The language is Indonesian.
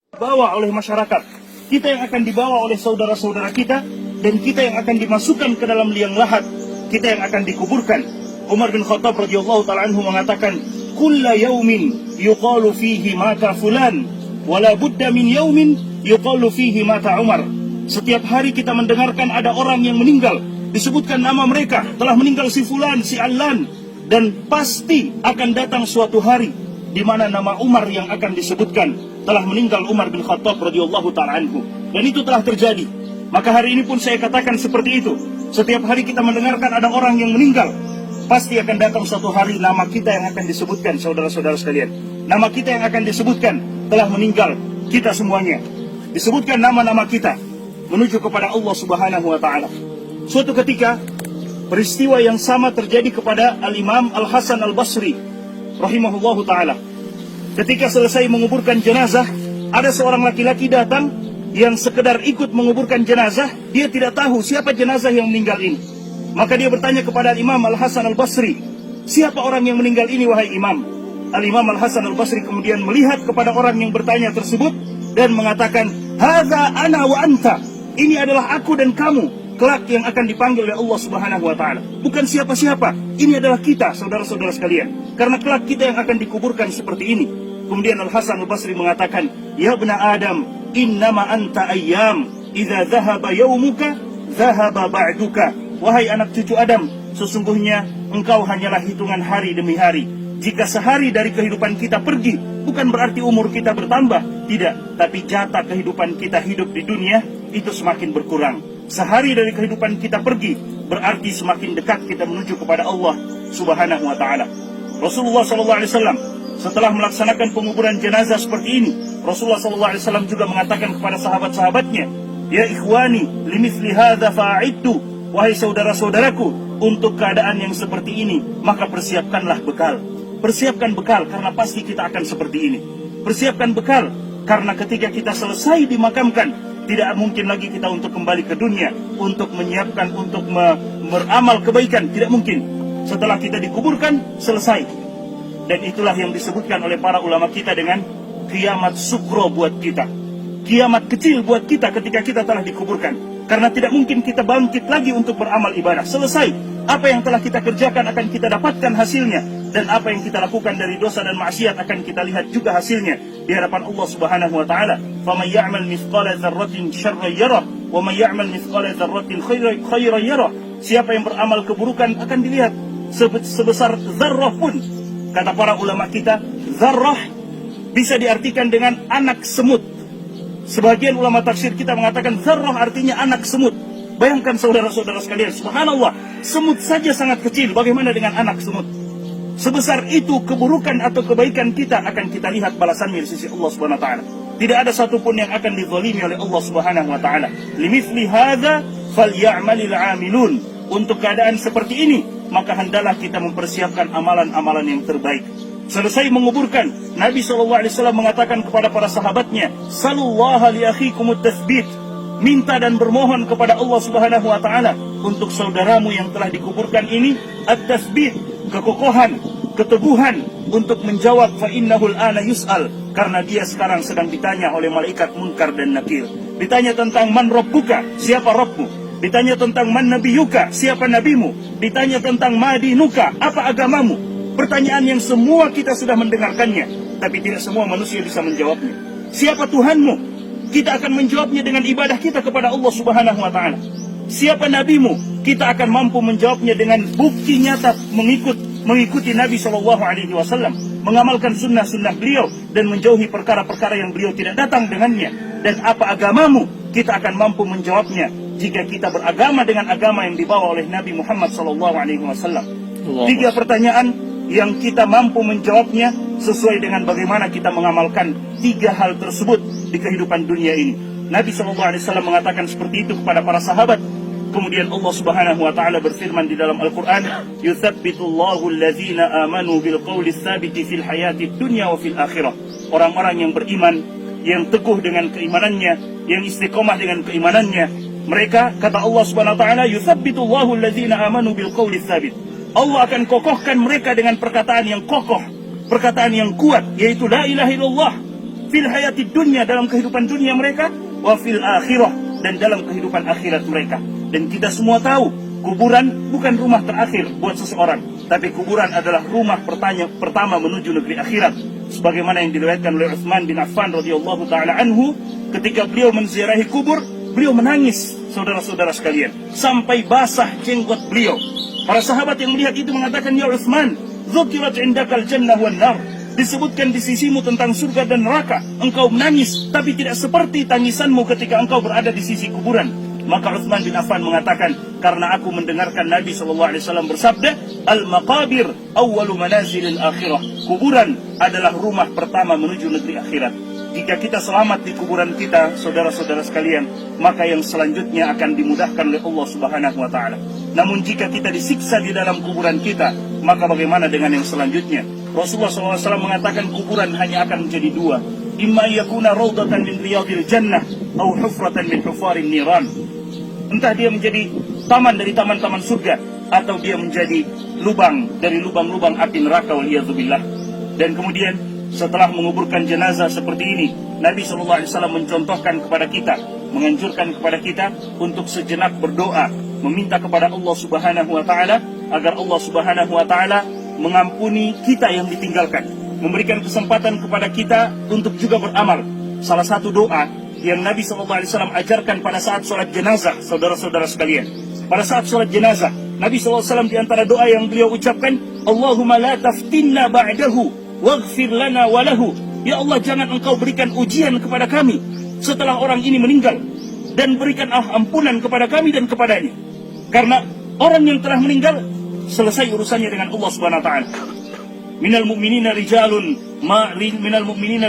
dibawa oleh masyarakat, kita yang akan dibawa oleh saudara-saudara kita, dan kita yang akan dimasukkan ke dalam liang lahat, kita yang akan dikuburkan. Umar bin Khattab radhiyallahu ta'ala anhu mengatakan, kulla yaumin yuqalu fihi mata fulan, wala budda min yaumin yuqalu fihi mata Umar. Setiap hari kita mendengarkan ada orang yang meninggal, disebutkan nama mereka, telah meninggal si fulan, si allan, dan pasti akan datang suatu hari di mana nama Umar yang akan disebutkan, telah meninggal Umar bin Khattab radhiyallahu ta'ala anhu. Dan itu telah terjadi. Maka hari ini pun saya katakan seperti itu. Setiap hari kita mendengarkan ada orang yang meninggal, pasti akan datang suatu hari nama kita yang akan disebutkan, saudara-saudara sekalian. Nama kita yang akan disebutkan, telah meninggal kita semuanya. Disebutkan nama-nama kita menuju kepada Allah Subhanahu wa ta'ala. Suatu ketika peristiwa yang sama terjadi kepada Al-Imam Al-Hasan Al-Basri rahimahullahu ta'ala. Ketika selesai menguburkan jenazah, ada seorang laki-laki datang yang sekedar ikut menguburkan jenazah. Dia tidak tahu siapa jenazah yang meninggal ini. Maka dia bertanya kepada Imam Al-Hasan Al-Basri, siapa orang yang meninggal ini wahai Imam? Al-Imam Al-Hasan Al-Basri kemudian melihat kepada orang yang bertanya tersebut dan mengatakan, hadza ana wa anta, ini adalah aku dan kamu kelak yang akan dipanggil oleh Allah Subhanahu wa ta'ala. Bukan siapa-siapa, ini adalah kita, saudara-saudara sekalian. Karena kelak kita yang akan dikuburkan seperti ini. Kemudian Al-Hasan Al-Basri mengatakan, ya bna Adam, innama anta ayyam, idza dhahaba yaumuka dhahaba ba'duka. Wahai anak cucu Adam, sesungguhnya engkau hanyalah hitungan hari demi hari. Jika sehari dari kehidupan kita pergi, bukan berarti umur kita bertambah, tidak. Tapi jatah kehidupan kita hidup di dunia itu semakin berkurang. Sehari dari kehidupan kita pergi, berarti semakin dekat kita menuju kepada Allah Subhanahu wa ta'ala. Rasulullah SAW setelah melaksanakan penguburan jenazah seperti ini, Rasulullah SAW juga mengatakan kepada sahabat-sahabatnya, ya ikhwani, limithli hadza fa'iddu, wahai saudara-saudaraku, untuk keadaan yang seperti ini, maka persiapkanlah bekal. Persiapkan bekal, karena pasti kita akan seperti ini. Persiapkan bekal, karena ketika kita selesai dimakamkan, tidak mungkin lagi kita untuk kembali ke dunia, untuk menyiapkan, untuk beramal kebaikan. Tidak mungkin. Setelah kita dikuburkan, selesai. Dan itulah yang disebutkan oleh para ulama kita dengan kiamat sukro buat kita. Kiamat kecil buat kita ketika kita telah dikuburkan. Karena tidak mungkin kita bangkit lagi untuk beramal ibadah. Selesai. Apa yang telah kita kerjakan akan kita dapatkan hasilnya. Dan apa yang kita lakukan dari dosa dan maksiat akan kita lihat juga hasilnya di hadapan Allah Subhanahu wa ta'ala. فَمَنْ يَعْمَلْ مِثْقَالَ ذَرَّةٍ شَرًّا يَرَهُ وَمَنْ يَعْمَلْ مِثْقَالَ ذَرَّةٍ خَيْرًا يَرَهُ. Siapa yang beramal keburukan akan dilihat sebesar zarrah pun. Kata para ulama kita, zarrah bisa diartikan dengan anak semut. Sebagian ulama tafsir kita mengatakan zarrah artinya anak semut. Bayangkan saudara-saudara sekalian, subhanallah, semut saja sangat kecil, bagaimana dengan anak semut? Sebesar itu keburukan atau kebaikan kita akan kita lihat balasannya di sisi Allah Subhanahu wa ta'ala. Tidak ada satupun yang akan dizalimi oleh Allah Subhanahu wa ta'ala. Limithli hadza falyamalil 'amilun. Untuk keadaan seperti ini, maka hendaklah kita mempersiapkan amalan-amalan yang terbaik. Selesai menguburkan, Nabi SAW mengatakan kepada para sahabatnya, Salullaha li akhikumut tathbit. Minta dan bermohon kepada Allah Subhanahu wa ta'ala untuk saudaramu yang telah dikuburkan ini, at-tathbit, kekokohan, keteguhan untuk menjawab, fa innahul ana yus'al, karena dia sekarang sedang ditanya oleh malaikat Munkar dan Nakir. Ditanya tentang man rabbuka, siapa Rabbmu? Ditanya tentang man nabiyuka, siapa nabimu? Ditanya tentang madinuka, apa agamamu? Pertanyaan yang semua kita sudah mendengarkannya, tapi tidak semua manusia bisa menjawabnya. Siapa Tuhanmu? Kita akan menjawabnya dengan ibadah kita kepada Allah Subhanahu wa ta'ala. Siapa nabimu? Kita akan mampu menjawabnya dengan bukti nyata mengikuti Nabi SAW, mengamalkan sunnah-sunnah beliau dan menjauhi perkara-perkara yang beliau tidak datang dengannya. Dan apa agamamu? Kita akan mampu menjawabnya jika kita beragama dengan agama yang dibawa oleh Nabi Muhammad SAW. 3 pertanyaan yang kita mampu menjawabnya sesuai dengan bagaimana kita mengamalkan 3 hal tersebut di kehidupan dunia ini. Nabi SAW mengatakan seperti itu kepada para sahabat. Kemudian Allah Subhanahu wa ta'ala berfirman di dalam Al-Quran, yuthabbitullahu alladhina amanu bil qawli tsabiti fil hayati dunya wa fil akhirah. Orang-orang yang beriman, yang teguh dengan keimanannya, yang istiqomah dengan keimanannya, mereka, kata Allah Subhanahu wa ta'ala, yuthabbitullahu alladhina amanu bil qawli tsabit. Allah akan kokohkan mereka dengan perkataan yang kokoh, perkataan yang kuat, yaitu la ilaha illallah. fil hayati dunya, dalam kehidupan dunia mereka, wa fil akhirah, dan dalam kehidupan akhirat mereka. Dan kita semua tahu, kuburan bukan rumah terakhir buat seseorang, tapi kuburan adalah rumah pertama menuju negeri akhirat. Sebagaimana yang diriwayatkan oleh Utsman bin Affan radhiyallahu taala anhu, ketika beliau menziarahi kubur, beliau menangis, saudara-saudara sekalian, sampai basah jenggot beliau. Para sahabat yang melihat itu mengatakan, ya Utsman, dzukirat indakal jannah wan nar, disebutkan di sisimu tentang surga dan neraka, engkau menangis, tapi tidak seperti tangisanmu ketika engkau berada di sisi kuburan. Maka Utsman bin Affan mengatakan, karena aku mendengarkan Nabi SAW bersabda, al-maqabir awwalu manazilil akhirah, kuburan adalah rumah pertama menuju negeri akhirat. Jika kita selamat di kuburan kita, saudara-saudara sekalian, maka yang selanjutnya akan dimudahkan oleh Allah Subhanahu wa taala. Namun jika kita disiksa di dalam kuburan kita, maka bagaimana dengan yang selanjutnya? Rasulullah SAW mengatakan kuburan hanya akan menjadi dua. Imma yakuna raudatan min riyadil jannah, atau hufratan min hufarin niran. Entah dia menjadi taman dari taman-taman surga, atau dia menjadi lubang dari lubang-lubang api neraka, waliyadzubillah. Dan kemudian setelah menguburkan jenazah seperti ini, Nabi SAW mencontohkan kepada kita, menganjurkan kepada kita untuk sejenak berdoa, meminta kepada Allah Subhanahu wa taala agar Allah Subhanahu wa taala mengampuni kita yang ditinggalkan, memberikan kesempatan kepada kita untuk juga beramal. Salah satu doa yang Nabi SAW ajarkan pada saat sholat jenazah, saudara-saudara sekalian, pada saat sholat jenazah, Nabi SAW di antara doa yang beliau ucapkan, Allahumma la taftinna ba'dahu waghfir lana walahu. Ya Allah, jangan engkau berikan ujian kepada kami setelah orang ini meninggal, dan berikan ampunan kepada kami dan kepadanya. Karena orang yang telah meninggal selesai urusannya dengan Allah Subhanahu wa taala. Minal mu'minina rijalun minal mu'minina